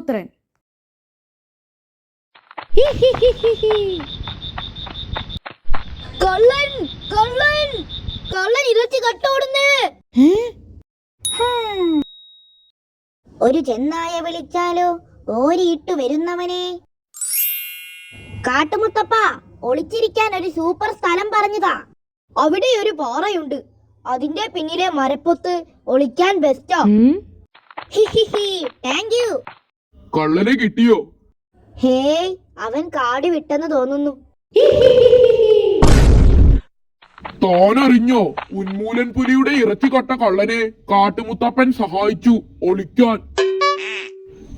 കാട്ടുപുത്രൻ. കള്ളൻ കള്ളൻ കള്ളൻ ഇറച്ചി കട്ടോടുന്നേ. ഒരു ചെന്നായ വിളിച്ചാലോ ഓരിയിട്ടു വരുന്നവനെ. കാട്ടുമുത്തപ്പ, ഒളിച്ചിരിക്കാൻ ഒരു സൂപ്പർ സ്ഥലം പറഞ്ഞതാ. അവിടെ ഒരു പാറയുണ്ട്, അതിന്റെ പിന്നിലെ മരപ്പൊത്ത് ഒളിക്കാൻ ബെസ്റ്റാ. Thank you. കള്ളനെ കിട്ടിയോ? ഹേയ്, അവൻ കാട് വിട്ടെന്ന് തോന്നുന്നു. താനറിഞ്ഞോ, ഉന്മൂലൻ പുലിയുടെ ഇറച്ചി കട്ട കള്ളനെ കാട്ടുമുത്തപ്പൻ സഹായിച്ചു ഒളിക്കാൻ.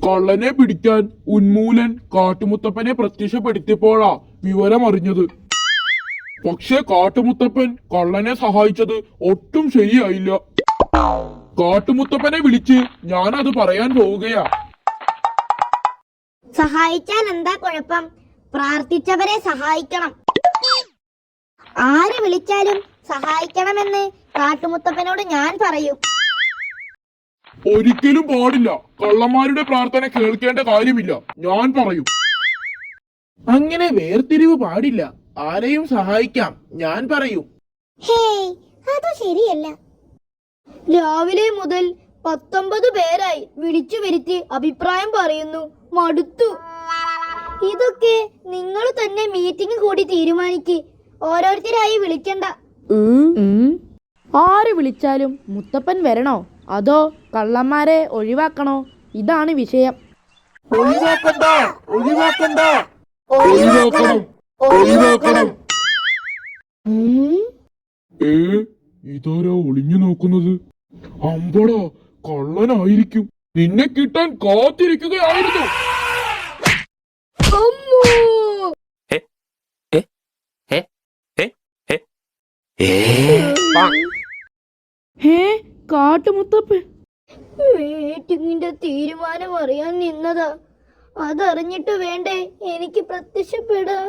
കള്ളനെ പിടിക്കാൻ ഉന്മൂലൻ കാട്ടുമുത്തപ്പനെ പ്രത്യക്ഷപ്പെടുത്തിയപ്പോഴാ വിവരം അറിഞ്ഞത്. പക്ഷെ കാട്ടുമുത്തപ്പൻ കള്ളനെ സഹായിച്ചത് ഒട്ടും ശരിയായില്ല. കാട്ടുമുത്തപ്പനെ വിളിച്ച് ഞാനത് പറയാൻ പോവുകയാ. സഹായിച്ചാൽ എന്താ കുഴപ്പം? പ്രാർത്ഥിച്ചവരെ സഹായിക്കണം. ആര് വിളിച്ചാലും സഹായിക്കണമെന്ന് കാട്ടുമുത്തപ്പനോട് ഞാൻ പറയും. ഒരിക്കലും പാടില്ല. കള്ളന്മാരുടെ പ്രാർത്ഥന കേൾക്കേണ്ട കാര്യമില്ല, ഞാൻ പറയും. അങ്ങനെ വേർതിരിവ് പാടില്ല. ആരെയും സഹായിക്കാം, ഞാൻ പറയും. ഹേയ്, അത് ശരിയല്ല. രാവിലെ മുതൽ 19 പേരായി വിളിച്ചു വരുത്തി അഭിപ്രായം പറയുന്നു. മടുത്തു. ഇതൊക്കെ നിങ്ങൾ തന്നെ മീറ്റിംഗ് കൂടി തീരുമാനിക്ക്. ഓരോരുത്തരായി വിളിക്കണ്ട. ആര് വിളിച്ചാലും മുത്തപ്പൻ വരണോ അതോ കള്ളന്മാരെ ഒഴിവാക്കണോ? ഇതാണ് വിഷയം. ഒഴിവാക്കണ്ട, ഒഴിവാക്കണ്ട, ഒഴിവാക്കണം, ഒഴിവാക്കണം. ഇതാരാ ഒളിഞ്ഞു നോക്കുന്നത്? അമ്പടാ, കള്ളനായിരിക്കും. നിന്നെ കിട്ടാൻ കാത്തിരിക്കുകയായിരുന്നു. കാട്ടുമുത്തപ്പൻ മീറ്റിംഗിന്റെ തീരുമാനം അറിയാൻ നിന്നതാ. അതറിഞ്ഞിട്ട് വേണ്ടേ എനിക്ക് പ്രത്യക്ഷപ്പെടാൻ.